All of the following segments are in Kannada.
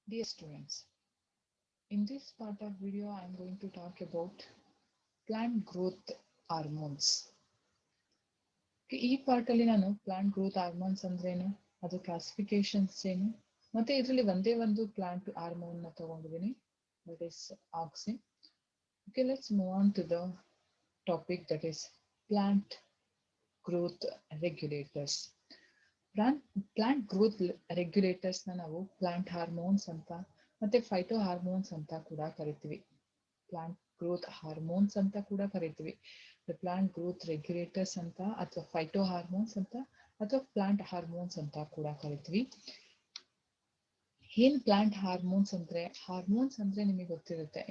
Dear students, in this part of video, I am going to talk about plant growth hormones. ಈ ಪಾರ್ಟ್ ಅಲ್ಲಿ ನಾನು ಪ್ಲಾಂಟ್ ಗ್ರೋತ್ ಹಾರ್ಮೋನ್ಸ್ ಅಂದ್ರೇನು, ಅದು ಕ್ಲಾಸಿಫಿಕೇಶನ್ಸ್ ಏನು, ಮತ್ತೆ ಇದರಲ್ಲಿ ಒಂದೇ ಒಂದು ಪ್ಲಾಂಟ್ ಹಾರ್ಮೋನ್ ನ ತಗೊಂಡಿದ್ದೀನಿ, that is auxin. Okay, let's move on to the topic, that is plant growth regulators. Plant growth regulators ನಾವು ಪ್ಲಾಂಟ್ ಹಾರ್ಮೋನ್ಸ್ ಅಂತ ಮತ್ತೆ ಫೈಟೋ ಹಾರ್ಮೋನ್ಸ್ ಅಂತ ಕೂಡ ಕರಿತೀವಿ. ಪ್ಲಾಂಟ್ ಗ್ರೋತ್ ಹಾರ್ಮೋನ್ಸ್ ಅಂತ ಕೂಡ ಕರಿತೀವಿ. ಪ್ಲಾಂಟ್ ಗ್ರೋತ್ ರೆಗ್ಯುಲೇಟರ್ಸ್ ಅಂತ ಅಥವಾ ಫೈಟೋ ಹಾರ್ಮೋನ್ಸ್ ಅಂತ ಅಥವಾ ಪ್ಲಾಂಟ್ ಹಾರ್ಮೋನ್ಸ್ ಅಂತ ಕೂಡ ಕರಿತೀವಿ. ಏನ್ ಪ್ಲಾಂಟ್ ಹಾರ್ಮೋನ್ಸ್ ಅಂದ್ರೆ ನಿಮಗೆ ಗೊತ್ತಿರುತ್ತೆ,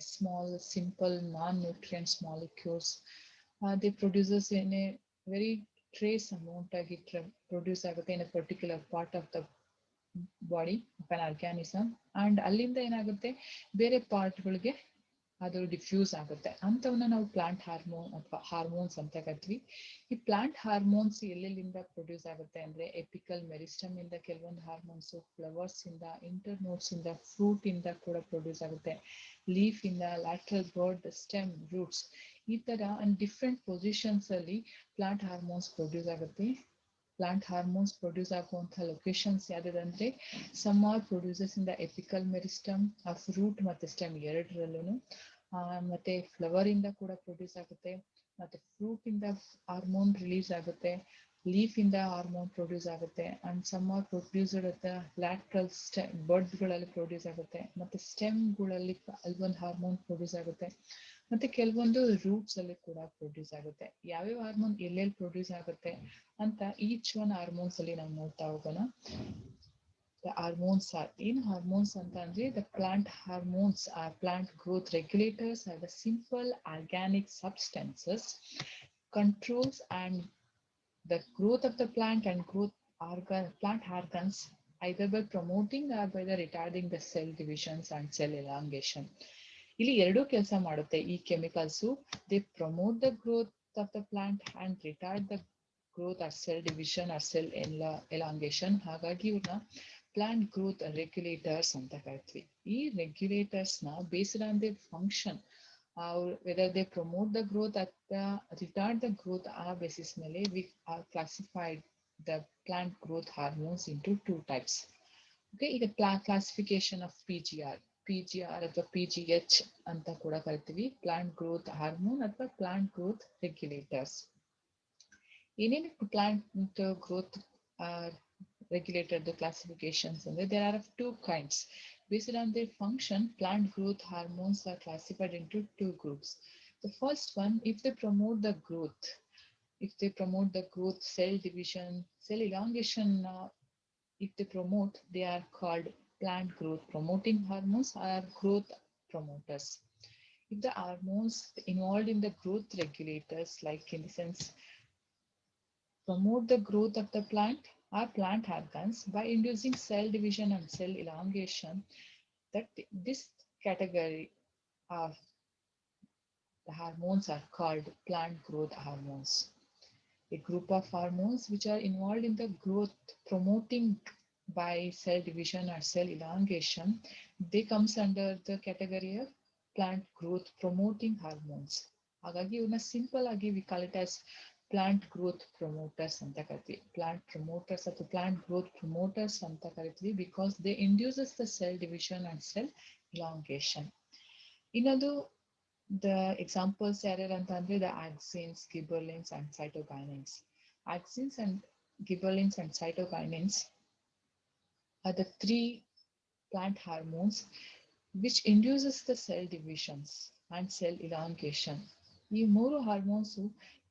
small simple non nutrients molecules. They produces in a very trace amount ಆಗಿ ಪ್ರೊಡ್ಯೂಸ್ ಆಗುತ್ತೆ in a particular part of the body of an organism, and ಅಲ್ಲಿಂದ ಏನಾಗುತ್ತೆ ಬೇರೆ ಪಾರ್ಟ್ಗಳಿಗೆ ಅದು ಡಿಫ್ಯೂಸ್ ಆಗುತ್ತೆ. ಅಂಥವನ್ನ ನಾವು ಪ್ಲಾಂಟ್ ಹಾರ್ಮೋನ್ ಅಥವಾ ಹಾರ್ಮೋನ್ಸ್ ಅಂತ ಕರಿತೀವಿ. ಈ ಪ್ಲಾಂಟ್ ಹಾರ್ಮೋನ್ಸ್ ಎಲ್ಲೆಲ್ಲಿಂದ ಪ್ರೊಡ್ಯೂಸ್ ಆಗುತ್ತೆ ಅಂದ್ರೆ ಎಪಿಕಲ್ ಮೆರಿಸ್ಟಮ್ ಇಂದ ಕೆಲವೊಂದು ಹಾರ್ಮೋನ್ಸ್, ಫ್ಲವರ್ಸ್ ಇಂದ, ಇಂಟರ್ನೋಡ್ಸ್ ಇಂದ, ಫ್ರೂಟ್ ಇಂದ ಕೂಡ ಪ್ರೊಡ್ಯೂಸ್ ಆಗುತ್ತೆ, ಲೀಫ್ ಇಂದ, ಲ್ಯಾಟ್ರಲ್ ಬರ್ಡ್, ಸ್ಟೆಮ್, ರೂಟ್ಸ್, ಈ ತರ ಡಿಫ್ರೆಂಟ್ ಪೊಸಿಷನ್ಸ್ ಅಲ್ಲಿ ಪ್ಲಾಂಟ್ ಹಾರ್ಮೋನ್ಸ್ ಪ್ರೊಡ್ಯೂಸ್ ಆಗುತ್ತೆ. ಪ್ಲಾಂಟ್ ಹಾರ್ಮೋನ್ಸ್ ಪ್ರೊಡ್ಯೂಸ್ ಆಗುವಂತಹ ಲೊಕೇಶನ್ಸ್ ಯಾವ್ದಂದ್ರೆ, some are produces in the apical meristem, fruit ಮತ್ತೆ ಸ್ಟೆಮ್ ಎರಡರಲ್ಲೂ, ಮತ್ತೆ ಫ್ಲವರ್ ಇಂದ ಕೂಡ ಪ್ರೊಡ್ಯೂಸ್ ಆಗುತ್ತೆ, ಮತ್ತೆ ಫ್ರೂಟ್ ಇಂದ ಹಾರ್ಮೋನ್ ರಿಲೀಸ್ ಆಗುತ್ತೆ, ಲೀಫ್ ಇಂದ ಹಾರ್ಮೋನ್ ಪ್ರೊಡ್ಯೂಸ್ ಆಗುತ್ತೆ, and some are produced at the lateral buds ಗಳಲ್ಲಿ ಪ್ರೊಡ್ಯೂಸ್ ಆಗುತ್ತೆ, ಮತ್ತೆ ಸ್ಟೆಮ್ಗಳಲ್ಲಿ ಅಲ್ಲೊಂದು ಹಾರ್ಮೋನ್ ಪ್ರೊಡ್ಯೂಸ್ ಆಗುತ್ತೆ, ಮತ್ತೆ ಕೆಲವೊಂದು ರೂಟ್ಸ್ ಅಲ್ಲಿ ಕೂಡ ಪ್ರೊಡ್ಯೂಸ್ ಆಗುತ್ತೆ. ಯಾವ್ಯಾವ ಹಾರ್ಮೋನ್ ಎಲ್ಲೆಲ್ಲಿ ಪ್ರೊಡ್ಯೂಸ್ ಆಗುತ್ತೆ ಅಂತ ಈಚ್ ಒನ್ ಹಾರ್ಮೋನ್ಸ್ ಅಲ್ಲಿ ನಾವು ನೋಡ್ತಾ ಹೋಗೋಣ. The hormones are in hormones ಅಂತ ಅಂದ್ರೆ the plant hormones are plant growth regulators, are the simple organic substances controls and the growth of the plant and plant organs, either by promoting or by the retarding the cell divisions and cell elongation. ಇಲ್ಲಿ ಎರಡೂ ಕೆಲಸ ಮಾಡುತ್ತೆ ಈ chemicals. They promote the growth of the plant and retard the growth or cell division or cell elongation. ಹಾಗಾಗಿ ಇವ್ರನ್ನ ಪ್ಲಾಂಟ್ ಗ್ರೋತ್ ರೆಗ್ಯುಲೇಟರ್ಸ್ ಅಂತ ಕರಿತೀವಿ. ಈ ರೆಗ್ಯುಲೇಟರ್ಸ್ ನ based on the function, whether they promote the growth ಅಥವಾ ರಿಟಾರ್ಡ್ ದ ಗ್ರೋತ್, ಆ ಬೇಸಿಸ್ ಮೇಲೆ we are classified the plant growth hormones into 2 types. Okay, ಈಗ ಕ್ಲಾಸಿಫಿಕೇಶನ್ ಆಫ್ PGR ಅಥವಾ PGH ಅಂತ ಕೂಡ ಕರಿತೀವಿ, ಪ್ಲಾಂಟ್ ಗ್ರೋತ್ ಹಾರ್ಮೋನ್ ಅಥವಾ ಪ್ಲಾಂಟ್ ಗ್ರೋತ್ ರೆಗ್ಯುಲೇಟರ್ಸ್. ಏನೇನು plant growth regulated the classifications, and there are of 2 kinds. Based on their function, plant growth hormones are classified into 2 groups. The first one, if they promote the growth, cell division, cell elongation, if they promote, they are called plant growth promoting hormones or growth promoters. If the hormones involved in the growth regulators, like in the sense promote the growth of the plant or plant organs by inducing cell division and cell elongation, that this category of the hormones are called plant growth hormones. A group of hormones which are involved in the growth promoting by cell division or cell elongation, they comes under the category of plant growth promoting hormones. ಹಾಗಾಗಿ ಇವನ್ನ ಸಿಂಪಲ್ ಆಗಿ we call it as plant growth promoters ಅಂತ ಕರಿತೀವಿ. ಪ್ಲಾಂಟ್ ಪ್ರೊಮೋಟರ್ಸ್ ಅಥವಾ ಪ್ಲಾಂಟ್ ಗ್ರೋತ್ ಪ್ರೊಮೋಟರ್ಸ್ ಅಂತ ಕರಿತೀವಿ because they induces the cell division and cell elongation. ಇನ್ನೊಂದು ದ ಎಕ್ಸಾಂಪಲ್ಸ್ ಯಾರ್ಯಾರು ಅಂತ ಅಂದ್ರೆ the auxins, gibberellins and cytokinins. Auxins and gibberellins and cytokinins are the 3 plant hormones which induces the cell divisions and cell elongation. ಈ 3 hormones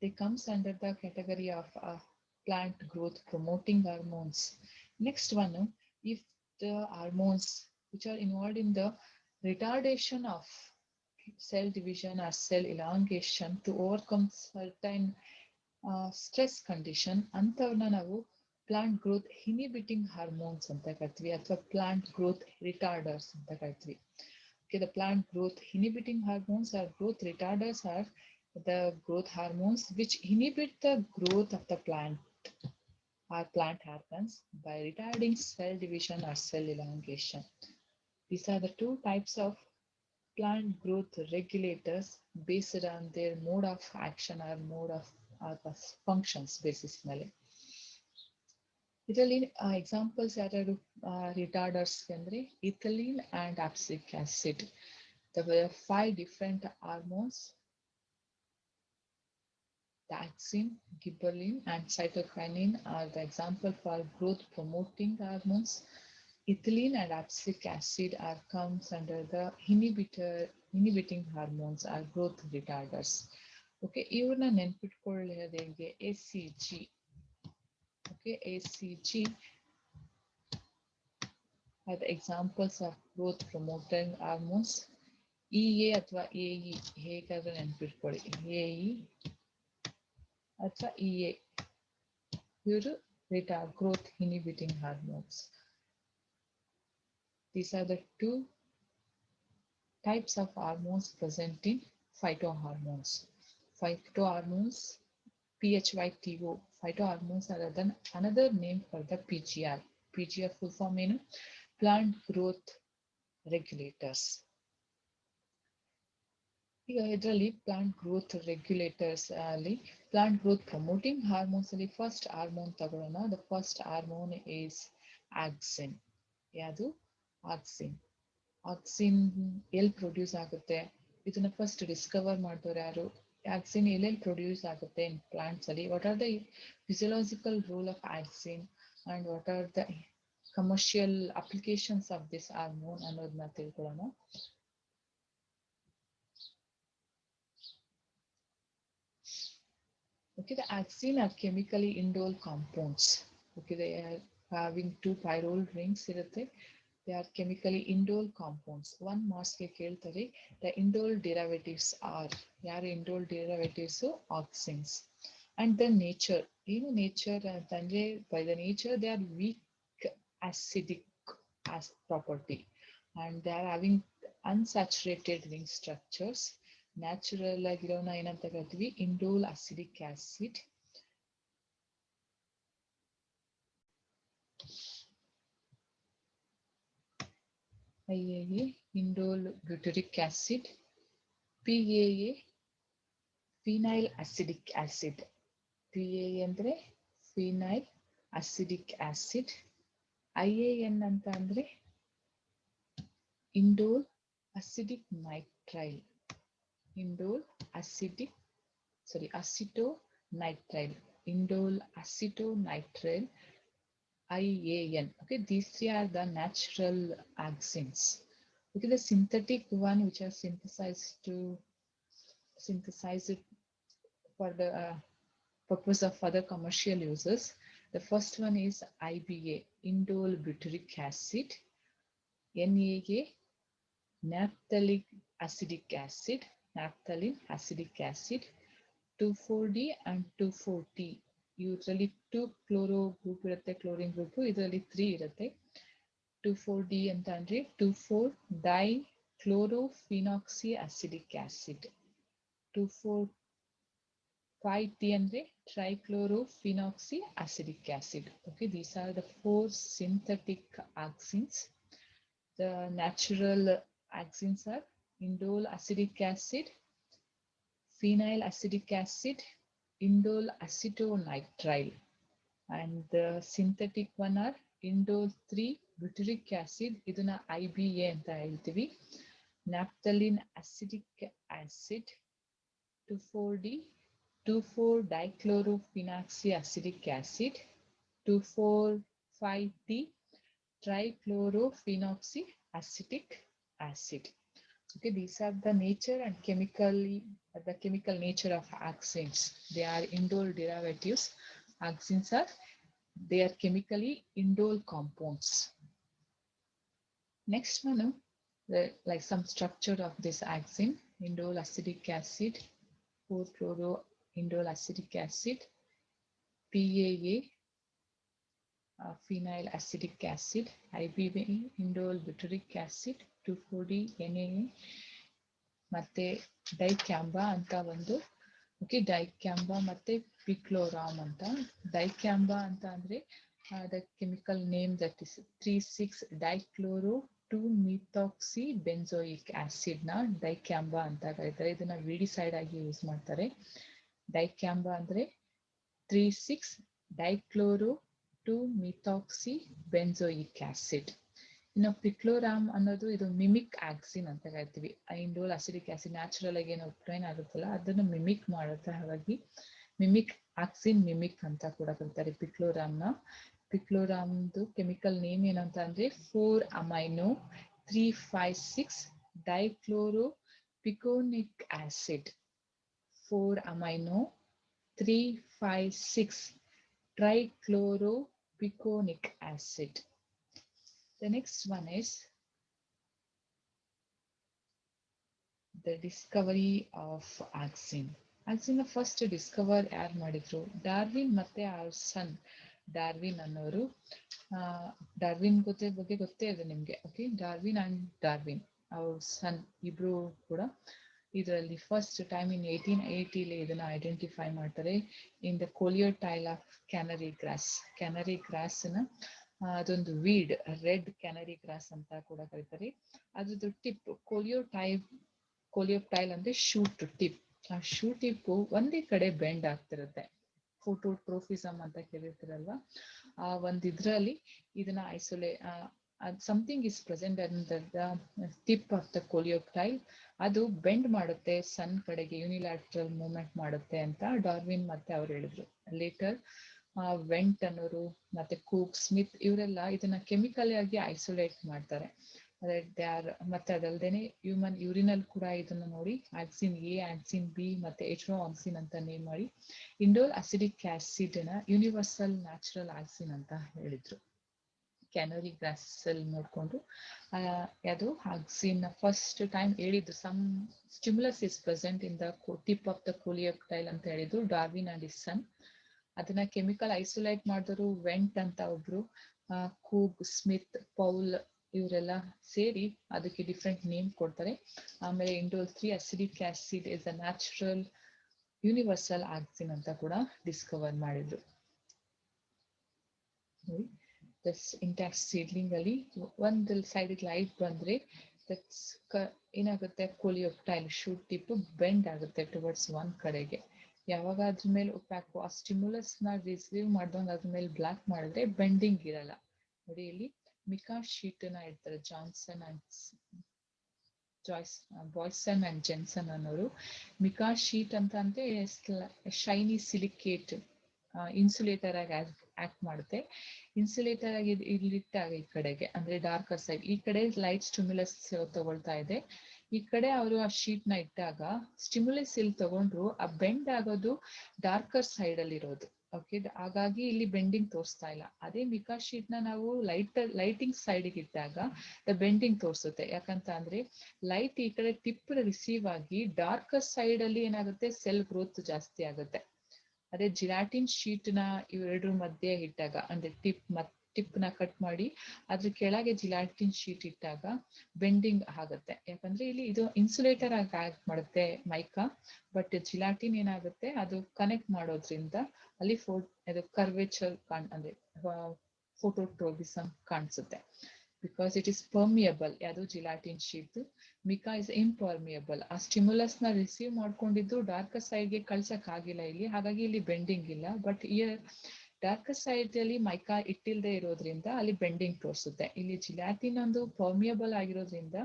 they comes under the category of plant growth promoting hormones. Next one, if the hormones which are involved in the retardation of cell division or cell elongation to overcome certain stress condition, ಅಂಥವನ್ನ ನಾವು ಪ್ಲಾಂಟ್ ಗ್ರೋತ್ ಇನಿಬಿಟಿಂಗ್ ಹಾರ್ಮೋನ್ಸ್ ಅಂತ ಕರಿತೀವಿ ಅಥವಾ ಪ್ಲಾಂಟ್ ಗ್ರೋತ್ ರಿಟಾರ್ಡರ್ಸ್ ಅಂತ ಕರಿತೀವಿ. Okay, the plant growth inhibiting hormones or growth retarders are the growth hormones which inhibit the growth of the plant or plant organs by retarding cell division or cell elongation. These are the two types of plant growth regulators based on their mode of action or mode of functions basically. ಇದರಲ್ಲಿ ಎಕ್ಸಾಂಪಲ್ಸ್ ಯಾರ್ಯಾರು ರಿಟಾರ್ಡರ್ಸ್ ಅಂದ್ರೆ ethylene and abscisic acid. There were 5 different hormones: the auxin, gibberellin, and cytokinin are the example for growth promoting hormones. Ethylene and abscisic acid are comes under the inhibiting hormones or growth retarders. Okay, ಇವ್ರನ್ನ ನೆನ್ಪಿಟ್ಕೊಳ್ಳೋದು ಹೇಗೆ? ACG. Okay, ACG are the examples of growth promoting hormones. EA ಅಥವಾ AE ಹೇಗಾದ್ರೂ ನೆನ್ಪಿಟ್ಕೊಳ್ಳಿ. AE ಅಥವಾ EA ಇವರು growth inhibiting hormones. These are the two types of hormones present in phytohormones. Phytohormones, PHYTO. Phytohormones are another name for the PGR. PGR full form ಏನು? Plant growth regulators. ಈಗ ಇದರಲ್ಲಿ ಪ್ಲಾಂಟ್ ಗ್ರೋತ್ ರೆಗ್ಯುಲೇಟರ್ಸ್ ಅಲ್ಲಿ ಪ್ಲಾಂಟ್ ಗ್ರೋತ್ ಪ್ರಮೋಟಿಂಗ್ ಹಾರ್ಮೋನ್ಸ್ ಅಲ್ಲಿ ಫಸ್ಟ್ ಹಾರ್ಮೋನ್ ತಗೊಳ್ಳೋಣ. The first hormone is auxin. ಯಾವುದು? ಆಕ್ಸಿನ್. ಆಕ್ಸಿನ್ ಎಲ್ಲಿ ಪ್ರೊಡ್ಯೂಸ್ ಆಗುತ್ತೆ? ಇದನ್ನ ಫಸ್ಟ್ ಡಿಸ್ಕವರ್ ಮಾಡಿದವರು ಯಾರು? ಆಕ್ಸಿನ್ ಎಲ್ಲೆಲ್ಲಿ ಪ್ರೊಡ್ಯೂಸ್ ಆಗುತ್ತೆ ಇನ್ ಪ್ಲಾಂಟ್ಸ್ ಅಲ್ಲಿ? What are the physiological role of auxin and what are the commercial applications of this hormone ಅನ್ನೋದನ್ನ ತಿಳ್ಕೊಳ್ಳೋಣ. Okay, the auxins are chemically indole compounds. Okay, they are having 2 pyrrole rings irutte. They are chemically indole compounds. One marks ge keltare the indole derivatives are. Yaru indole derivatives? Auxins. And the nature. ಏನು nature ಅಂತಂದ್ರೆ by the nature they are weak acidic as property and they are having unsaturated ring structures. Natural ಆಗಿರೋನ ಏನಂತ ಕರಿತೀವಿ? Indole acidic acid. IAA indole butyric acid. PAA phenyl acidic acid. PAA ಅಂದ್ರೆ ಫಿನೈಲ್ ಅಸಿಡಿಕ್ ಆಸಿಡ್. IAN ಅಂತ ಅಂದ್ರೆ indole acidic nitrile. Indole acetonitrile. Indole acetonitrile, IAN. Okay, these 3 are the natural auxins. Okay, the synthetic one which are synthesized for the purpose of other commercial uses. The first one is IBA, indole butyric acid. NAA, naphthalene acidic acid. Naphthalene acidic acid. 2,4-D and 2,4-T. Usually 2 chloro group irutte, chlorine group. ಇದರಲ್ಲಿ 3 ಇರುತ್ತೆ. 2,4-D ಅಂತ ಅಂದ್ರೆ 2,4-dichlorophenoxy acidic acid. 2,4-5-T ಅಂದ್ರೆ trichlorophenoxy acidic acid. Okay, these are the 4 synthetic auxins. The natural auxins are indole acidic acid, phenyl acidic acid, indole acetonitrile, and the synthetic one are indole 3 butyric acid. ಇದನ್ನ IBA ಅಂತ ಹೇಳ್ತೀವಿ. naphthalene acidic acid, 2,4-D, 2,4-dichlorophenoxy acidic acid, 2,4,5-T, trichlorophenoxy acetic acid. Okay, these are the nature and chemical nature of auxins. They are indole derivatives. Auxins they are chemically indole compounds. Next one, like some structure of this auxin: indole acidic acid, 4-chloro indole acidic acid, PAA, phenyl acidic acid, IBA, indole butyric acid, 2,4-D, NAA, ಮತ್ತೆ ಡೈಕ್ಯಾಂಬಾ ಅಂತ ಒಂದು. ಓಕೆ, ಡೈಕ್ಯಾಂಬಾ ಮತ್ತೆ ಪಿಕ್ಲೋರಾಮ್ ಅಂತ. ಡೈಕ್ಯಾಂಬಾ ಅಂತ ಅಂದ್ರೆ the chemical name that is 3,6-dichloro 2-methoxy benzoic acid ನ ಡೈಕ್ಯಾಂಬಾ ಅಂತ ಕರೀತಾರೆ. ಇದನ್ನ ವಿಡಿಸೈಡ್ ಆಗಿ ಯೂಸ್ ಮಾಡ್ತಾರೆ. ಡೈಕ್ಯಾಂಬಾ ಅಂದ್ರೆ 3,6-ಡೈಕ್ಲೋರೋ 2-methoxy benzoic acid. ಇನ್ನು ಪಿಕ್ಲೋರಾಮ್ ಅನ್ನೋದು ಇದು ಮಿಮಿಕ್ ಆಕ್ಸಿನ್ ಅಂತ ಕರಿತೀವಿ. ಇಂಡೋಲ್ ಅಸಿಡಿಕ್ ಆಸಿಡ್ ನ್ಯಾಚುರಲ್ ಆಗಿ ಏನು ಒಪ್ಟೈನ್ ಆಗುತ್ತಲ್ಲ ಅದನ್ನು ಮಿಮಿಕ್ ಮಾಡುತ್ತೆ. ಹಾಗಾಗಿ ಮಿಮಿಕ್ ಆಕ್ಸಿನ್ ಮಿಮಿಕ್ ಅಂತ ಕೂಡ ಕರೀತಾರೆ ಪಿಕ್ಲೋರಾಮ್ನ. ಪಿಕ್ಲೋರಾಮ್ದು ಕೆಮಿಕಲ್ ನೇಮ್ ಏನಂತ ಅಂದ್ರೆ 4-amino 3,5,6 ಡೈಕ್ಲೋರೋಪಿಕೋನಿಕ್ acid. 4-amino 3,5,6 trichloropicoic acid. The next one is the discovery of Auxin. Auxin first discover ಯಾರು ಮಾಡಿದ್ರು? ಡಾರ್ವಿನ್ ಮತ್ತೆ ಆಲ್ಸನ್. ಡಾರ್ವಿನ್ ಅನ್ನೋರು, ಡಾರ್ವಿನ್ ಬಗ್ಗೆ ಗೊತ್ತೇ ಇದೆ ನಿಮ್ಗೆ. ಓಕೆ, ಡಾರ್ವಿನ್ ಅಂಡ್ ಡಾರ್ವಿನ್ ಆಲ್ಸನ್ ಇಬ್ರು ಕೂಡ ಇದರಲ್ಲಿ ಫಸ್ಟ್ ಟೈಮ್ ಇನ್ 1880 ಇದನ್ನ ಐಡೆಂಟಿಫೈ ಮಾಡ್ತಾರೆ. In the coleoptile of canary grass. Canary grass ನ ಅದೊಂದು ವೀಡ್, ರೆಡ್ ಕ್ಯಾನರಿ ಗ್ರಾಸ್ ಅಂತ ಕೂಡ ಕರೀತಾರೆ. ಅದ್ರದ್ದು ಟಿಪ್ ಕೊಲಿಯೋಟೈಲ್ ಅಂದ್ರೆ ಶೂಟ್ ಟಿಪ್. ಆ ಶೂ ಟಿಪ್ ಒಂದೇ ಕಡೆ ಬೆಂಡ್ ಆಗ್ತಿರುತ್ತೆ. ಫೋಟೋಟ್ರೋಫಿಸಮ್ ಅಂತ ಕೇಳಿರ್ತೀರಲ್ವಾ, ಆ ಒಂದ್ ಇದ್ರಲ್ಲಿ ಇದನ್ನ something is present under the tip of the coleoptile. ಅದು ಬೆಂಡ್ ಮಾಡುತ್ತೆ, ಸನ್ ಕಡೆಗೆ ಯೂನಿಲ್ಯಾಟ್ರಲ್ ಮೂವ್ಮೆಂಟ್ ಮಾಡುತ್ತೆ ಅಂತ ಡಾರ್ವಿನ್ ಮತ್ತೆ ಅವ್ರು ಹೇಳಿದ್ರು. ಲೇಟರ್ ವೆಂಟ್ ಅನ್ನೋರು ಮತ್ತೆ ಕೂಕ್, ಸ್ಮಿತ್ ಇವರೆಲ್ಲ ಇದನ್ನ ಕೆಮಿಕಲ್ ಆಗಿ ಐಸೋಲೇಟ್ ಮಾಡ್ತಾರೆ. ಮತ್ತೆ ಅದಲ್ದೇನೆ ಹ್ಯೂಮನ್ ಯೂರಿನಲ್ ಕೂಡ ಇದನ್ನ ನೋಡಿ ಆಕ್ಸಿನ್ ಎ, ಆಕ್ಸಿನ್ ಬಿ ಮತ್ತೆ ಆಕ್ಸಿನ್ ಅಂತ ನೇಮ್ ಮಾಡಿ ಇಂಡೋಲ್ ಅಸಿಡಿಕ್ ಆಸಿಡ್ ನ ಯೂನಿವರ್ಸಲ್ ನ್ಯಾಚುರಲ್ ಆಕ್ಸಿನ್ ಅಂತ ಹೇಳಿದ್ರು. ಕ್ಯಾನರಿ ಗ್ರಾಸ್ ಅಲ್ಲಿ ನೋಡ್ಕೊಂಡು ಅದು ಆಕ್ಸಿನ್ ಫಸ್ಟ್ ಟೈಮ್ ಹೇಳಿದ್ರು. Some stimulus is present in the tip of the coleoptile ಅಂತ ಹೇಳಿದ್ರು ಡಾರ್ವಿನ್ ಅಂಡ್ ಹಿಸ್ ಸನ್. ಅದನ್ನ ಕೆಮಿಕಲ್ ಐಸೋಲೇಟ್ ಮಾಡಿದ್ರು ವೆಂಟ್ ಅಂತ ಒಬ್ರು, ಕೂಗ್, ಸ್ಮಿತ್, ಪೌಲ್ ಇವರೆಲ್ಲ ಸೇರಿ ಅದಕ್ಕೆ ಡಿಫ್ರೆಂಟ್ ನೇಮ್ ಕೊಡ್ತಾರೆ. ಆಮೇಲೆ indole 3 acidic acid is a natural universal auxin ಅಂತ ಕೂಡ ಡಿಸ್ಕವರ್ ಮಾಡಿದ್ರು. ಇಂಟ್ಯಾಕ್ಟ್ ಸೀಡ್ಲಿಂಗ್ ಅಲ್ಲಿ ಒಂದು ಸೈಡ್ ಲೈಟ್ ಬಂದ್ರೆ ಏನಾಗುತ್ತೆ, ಕೊಲಿಯೋಟೈಲ್ ಶೂಟ್ ಟಿಪ್ ಬೆಂಡ್ ಆಗುತ್ತೆ ಟುವರ್ಡ್ಸ್ ಒಂದ್ ಕಡೆಗೆ. ಯಾವಾಗ ಅದ್ರ ಮೇಲೆ ಉಪ್ಪಾಕು ಆ ಸ್ಟಿಮ್ಯುಲಸ್ ನ ರಿಸೀವ್ ಮಾಡ್ದಂಗ ಅದ್ರ ಮೇಲೆ ಬ್ಲಾಕ್ ಮಾಡಿದ್ರೆ ಬೆಂಡಿಂಗ್ ಇರಲ್ಲ. ನೋಡಿ ಇಲ್ಲಿ ಮಿಕಾ ಶೀಟ್ ನ ಇಡ್ತಾರೆ ಬಾಯ್ಸನ್ ಅಂಡ್ ಜೆನ್ಸನ್ ಅನ್ನೋರು. ಮಿಕಾ ಶೀಟ್ ಅಂತ ಅಂದ್ರೆ ಶೈನಿ ಸಿಲಿಕೇಟ್ ಇನ್ಸುಲೇಟರ್ ಆಗಿ ಆಕ್ಟ್ ಮಾಡುತ್ತೆ. ಇನ್ಸುಲೇಟರ್ ಆಗಿ ಇಲ್ಲಿಟ್ಟಾಗ ಈ ಕಡೆಗೆ ಅಂದ್ರೆ ಡಾರ್ಕರ್ ಸೈಡ್, ಈ ಕಡೆ ಲೈಟ್ ಸ್ಟಿಮ್ಯುಲಸ್ ತಗೊಳ್ತಾ ಇದೆ, ಈ ಕಡೆ ಅವರು ಆ ಶೀಟ್ ನ ಇಟ್ಟಾಗ ಸ್ಟಿಮ್ಯುಲಸ್ ಇಲ್ಲಿ ತಗೊಂಡ್ರು ಆ ಬೆಂಡ್ ಆಗೋದು ಡಾರ್ಕರ್ ಸೈಡ್ ಅಲ್ಲಿ ಇರೋದು. ಓಕೆ, ಹಾಗಾಗಿ ಇಲ್ಲಿ ಬೆಂಡಿಂಗ್ ತೋರಿಸ್ತಾ ಇಲ್ಲ. ಅದೇ ಮಿಕಾ ಶೀಟ್ ನ ನಾವು ಲೈಟಿಂಗ್ ಸೈಡ್ಗೆ ಇಟ್ಟಾಗ ಬೆಂಡಿಂಗ್ ತೋರಿಸುತ್ತೆ. ಯಾಕಂತ ಅಂದ್ರೆ ಲೈಟ್ ಈ ಕಡೆ ಟಿಪ್ ರಿಸೀವ್ ಆಗಿ ಡಾರ್ಕರ್ ಸೈಡ್ ಅಲ್ಲಿ ಏನಾಗುತ್ತೆ, ಸೆಲ್ ಗ್ರೋತ್ ಜಾಸ್ತಿ ಆಗುತ್ತೆ. ಅದೇ ಜಿಲಾಟಿನ್ ಶೀಟ್ ನ ಇವೆರಡರ ಮಧ್ಯೆ ಇಟ್ಟಾಗ ಅಂದ್ರೆ ಟಿಪ್ ನ ಕಟ್ ಮಾಡಿ ಅದ್ರ ಕೆಳಗೆ ಜಿಲಾಟಿನ್ ಶೀಟ್ ಇಟ್ಟಾಗ ಬೆಂಡಿಂಗ್ ಆಗುತ್ತೆ. ಯಾಕಂದ್ರೆ ಇಲ್ಲಿ ಇದು ಇನ್ಸುಲೇಟರ್ ಆಗಿ ಆಕ್ಟ್ ಮಾಡುತ್ತೆ ಮೈಕಾ, ಬಟ್ ಜಿಲಾಟಿನ್ ಏನಾಗುತ್ತೆ ಅದು ಕನೆಕ್ಟ್ ಮಾಡೋದ್ರಿಂದ ಅಲ್ಲಿ ಕರ್ವೇಚರ್ ಅಂದ್ರೆ ಫೋಟೋಟ್ರೋಪಿಸಮ್ ಕಾಣಿಸುತ್ತೆ. Because it is permeable. ಯಾವುದು gelatine sheet, Mika is impermeable. ಆ ಸ್ಟಿಮ್ಯುಲಸ್ ನ ರಿಸೀವ್ ಮಾಡ್ಕೊಂಡಿದ್ದು ಡಾರ್ಕರ್ ಸೈಡ್ಗೆ ಕಳ್ಸಕ್ ಆಗಿಲ್ಲ ಇಲ್ಲಿ, ಹಾಗಾಗಿ ಇಲ್ಲಿ ಬೆಂಡಿಂಗ್ ಇಲ್ಲ. ಬಟ್ ಇಯರ್ ಡಾರ್ಕರ್ ಸೈಡ್ ಅಲ್ಲಿ ಮೈಕಾ ಇಟ್ಟಿಲ್ದೆ ಇರೋದ್ರಿಂದ ಅಲ್ಲಿ ಬೆಂಡಿಂಗ್ ತೋರಿಸುತ್ತೆ. ಇಲ್ಲಿ ಜಿಲಾಟಿನ್ ಒಂದು ಪರ್ಮಿಯಬಲ್ ಆಗಿರೋದ್ರಿಂದ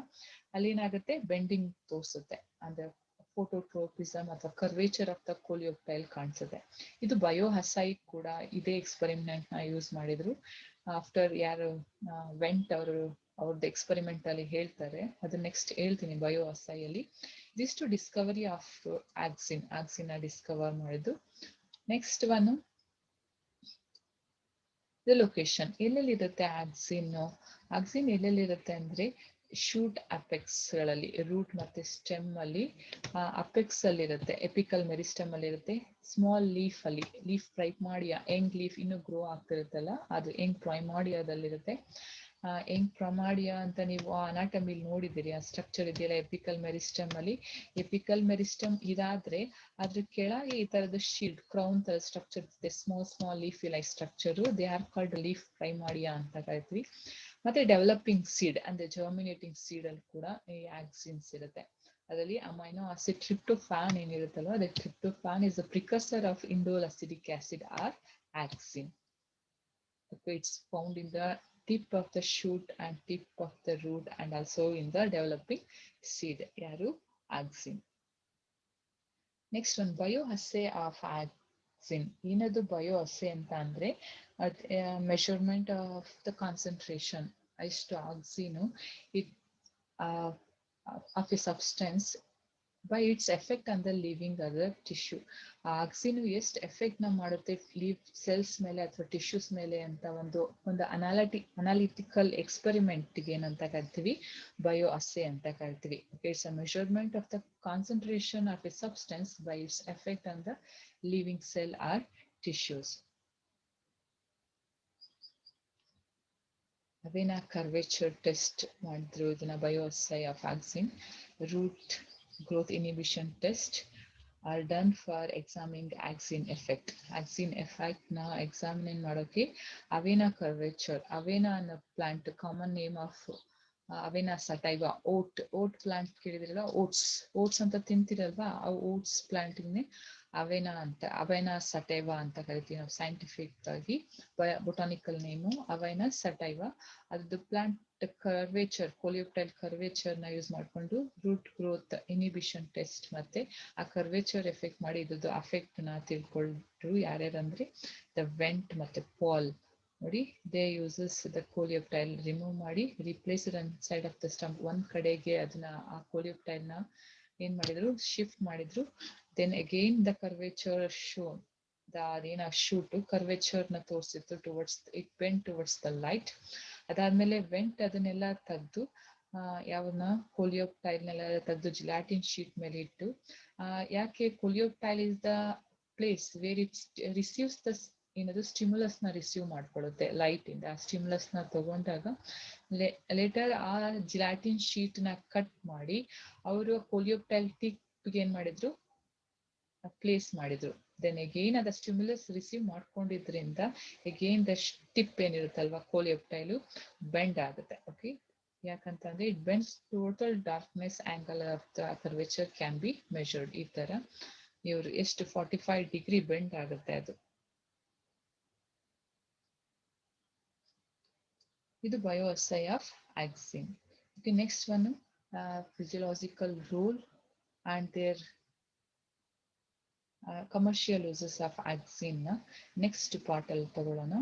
ಅಲ್ಲಿ ಏನಾಗುತ್ತೆ, ಬೆಂಡಿಂಗ್ ತೋರಿಸುತ್ತೆ. ಅಂದ್ರೆ ಫೋಟೋಟ್ರೋಪಿಸಮ್ ಅಥವಾ ಕರ್ವೇಚರ್ ಆಫ್ ದ ಕೊಲಿಯೋಟೈಲ್ ಕಾಣಿಸುತ್ತೆ. ಇದು ಬಯೋಹಸೈಡ್ ಕೂಡ ಇದೇ ಎಕ್ಸ್ಪೆರಿಮೆಂಟ್ ನ ಯೂಸ್ ಮಾಡಿದ್ರು. ಆಫ್ಟರ್ ಯಾರು ವೆಂಟ್ ಅವ್ರದ್ದು ಎಕ್ಸ್ಪೆರಿಮೆಂಟ್ ಅಲ್ಲಿ ಹೇಳ್ತಾರೆ, ಅದು ನೆಕ್ಸ್ಟ್ ಹೇಳ್ತೀನಿ ಬಯೋಹಸೈಯಲ್ಲಿ. ಇದಿಷ್ಟು ಡಿಸ್ಕವರಿ ಆಫ್ ಆಕ್ಸಿನ್ ಡಿಸ್ಕವರ್ ಮಾಡಿದ್ದು. Next one the location. ಎಲ್ಲೆಲ್ಲಿ ಇರುತ್ತೆ ಆಕ್ಸಿನ್ ಎಲ್ಲೆಲ್ಲಿ ಇರುತ್ತೆ ಅಂದ್ರೆ ಶೂಟ್ ಅಪೆಕ್ಸ್ ಗಳಲ್ಲಿ, ರೂಟ್ ಮತ್ತೆ ಸ್ಟೆಮ್ ಅಲ್ಲಿ ಅಪೆಕ್ಸ್ ಅಲ್ಲಿ ಇರುತ್ತೆ, ಎಪಿಕಲ್ ಮೆರಿಸ್ಟಮ್ ಅಲ್ಲಿ ಇರುತ್ತೆ, ಸ್ಮಾಲ್ ಲೀಫ್ ಅಲ್ಲಿ ಲೀಫ್ ಪ್ರೈಮಾಡಿಯಾ ಯಂಗ್ ಲೀಫ್ ಇನ್ನು ಗ್ರೋ ಆಗ್ತಿರುತ್ತಲ್ಲ ಅದು ಯಂಗ್ ಪ್ರೈಮಾಡಿಯಾದಲ್ಲಿರುತ್ತೆ. ಯಂಗ್ ಪ್ರೈಮಾಡಿಯಾ ಅಂತ ನೀವು ಅನಾಟಮಿಲಿ ನೋಡಿದ್ದೀರಿ, ಆ ಸ್ಟ್ರಕ್ಚರ್ ಇದೆಯಲ್ಲ ಎಪಿಕಲ್ ಮೆರಿಸ್ಟಮ್ ಅಲ್ಲಿ. ಎಪಿಕಲ್ ಮೆರಿಸ್ಟಮ್ ಇದಾದ್ರೆ ಅದ್ರ ಕೆಳಗೆ ಈ ತರದ ಶೀಲ್ಡ್ ಕ್ರೌನ್ ತರ ಸ್ಟ್ರಕ್ಚರ್ ಇದೆ, small leaf like structure. They are called leaf primordia ಅಂತ ಕರಿತೀವಿ. ಮತ್ತೆ ಡೆವಲಪಿಂಗ್ ಸೀಡ್ ಅಂದ್ರೆ ಜರ್ಮಿನೇಟಿಂಗ್ ಸೀಡ್ ಅಲ್ಲಿ ಕೂಡ ಈ ಆಕ್ಸಿನ್ಸ್ ಇರುತ್ತೆ. ಅದರಲ್ಲಿ ಅಮೈನೋ ಆಸಿಡ್ ಟ್ರಿಪ್ಟೋಫ್ಯಾನ್ ಏನಿರುತ್ತಲ್ವ, ಅದೇ tryptophan is the precursor of indole acidic acid or auxin. Okay, it's found in the tip of the shoot and tip of the root and also in the developing seed. Yaru auxin. Next one, bioassay of auxin. ಏನದು bioassay ಅಂತ ಅಂದ್ರೆ measurement of the concentration ಎಷ್ಟು auxin it of a substance by its effect on the living other tissue. Auxin ಎಷ್ಟು ಎಫೆಕ್ಟ್ ನ ಮಾಡುತ್ತೆ ಲಿವ್ ಸೆಲ್ಸ್ ಮೇಲೆ ಅಥವಾ ಟಿಶ್ಯೂಸ್ ಮೇಲೆ ಅಂತ ಒಂದು ಅನಾಲಿಟಿಕಲ್ ಎಕ್ಸ್ಪೆರಿಮೆಂಟ್ ಏನಂತ ಕರಿತೀವಿ, ಬಯೋ ಅಸ್ಸೇ ಅಂತ ಕರಿತೀವಿ. It's a measurement of the concentration of a substance by its effect on the living cell or tissues. Avena curvature test ಮಾಡಿದ್ರು ಇದನ್ನ bio assay of auxin. Root growth inhibition test are done for examining auxin effect. Auxin effect na examine ಮಾಡೋಕೆ ಅವೇನಾ ಕರ್ವೇಚರ್, ಅವೇನಾ ಅನ್ನೋ plant common name of avena sativa. Oat plant ಕೇಳಿದ್ರಲ್ಲ, ಓಟ್ಸ್ ಅಂತ ತಿಂತಿರಲ್ವಾ, ಆ ಓಟ್ಸ್ ಪ್ಲಾಂಟಿಂಗ್ನೆ ಅವೇನಾ ಸಟೈವಾ ಅಂತ ಕರಿತೀವಿ ನಾವು ಸೈಂಟಿಫಿಕ್ ಆಗಿ. Botanical name avena sativa. ಅದು ಪ್ಲಾಂಟ್ ಕರ್ವೇಚರ್, ಕೊಲಿಯೋಪ್ಟೈಲ್ ಕರ್ವೇಚರ್ ನ ಯೂಸ್ ಮಾಡಿಕೊಂಡು ರೂಟ್ ಗ್ರೋತ್ ಇನಿಬಿಷನ್ ಟೆಸ್ಟ್ ಮತ್ತೆ ಆ ಕರ್ವೇಚರ್ ಎಫೆಕ್ಟ್ ಮಾಡಿ ಇದ್ದು ಅಫೆಕ್ಟ್ ನ ತಿಳ್ಕೊಂಡ್ರು ಯಾರ್ಯಾರಂದ್ರೆ ದ ವೆಂಟ್ ಮತ್ತೆ ಪಾಲ್. ನೋಡಿ, ದೇ ಯೂಸಸ್ ದ ಕೋಲಿಯೋಪ್ಟೈಲ್ ರಿಮೂವ್ ಮಾಡಿ replace one side of the stump, ಒಂದ್ ಕಡೆಗೆ ಅದನ್ನ ಆ ಕೋಲಿಯೋಪ್ಟೈಲ್ ನ ಏನ್ ಮಾಡಿದ್ರು, ಶಿಫ್ಟ್ ಮಾಡಿದ್ರು. Then again the curvature shown, ಅದೇನ ಶೂಟ್ ಕರ್ವೇಚರ್ ನ ತೋರಿಸಿತ್ತು towards, it went towards the light. ಅದಾದ್ಮೇಲೆ ವೆಂಟ್ ಅದನ್ನೆಲ್ಲ ತೆಗೆದು ಯಾವನ್ನ ಕೊಲಿಯೋಪ್ಟೈಲ್ನೆಲ್ಲ ತೆಗೆದು ಜಿಲಾಟಿನ್ ಶೀಟ್ ಮೇಲೆ ಇಟ್ಟು, ಯಾಕೆ coleoptile is the place where it receives the ಏನದು ಸ್ಟಿಮ್ಯುಲಸ್ ನ ರಿಸೀವ್ ಮಾಡ್ಕೊಳ್ಳುತ್ತೆ ಲೈಟ್ ಇಂದ. ಆ ಸ್ಟಿಮ್ಯುಲಸ್ ನ ತಗೊಂಡಾಗ ಲೇಟರ್ ಆ ಜಿಲಾಟಿನ್ ಶೀಟ್ ನ ಕಟ್ ಮಾಡಿ ಅವರು ಕೊಲಿಯೋಪ್ಟೈಲ್ ಟಿಪ್ ಏನ್ ಮಾಡಿದ್ರು, ಪ್ಲೇಸ್ ಮಾಡಿದ್ರು. ದೆನ್ ಅಗೈನ್ ಅದ ಸ್ಟಿಮ್ಯುಲಸ್ ರಿಸೀವ್ ಮಾಡ್ಕೊಂಡಿದ್ರಿಂದ ಅಗೈನ್ ದ ಟಿಪ್ ಏನಿರುತ್ತಲ್ವಾ ಕೋಲಿಯೋಪ್ಟೈಲು ಬೆಂಡ್ ಆಗುತ್ತೆ. ಓಕೆ, ಯಾಕಂತಂದ್ರೆ it bends total darkness angle of the curvature can be measured. ಈ ತರ ಇವ್ರು ಎಷ್ಟು 45 ಡಿಗ್ರಿ ಬೆಂಡ್ ಆಗುತ್ತೆ ಅದು. ಇದು bio assay of auxin. Okay, next one physiological role and their commercial uses of auxin ನ ನೆಕ್ಸ್ಟ್ ಪಾರ್ಟ್ ಅಲ್ಲಿ ತಗೊಳ್ಳೋಣ.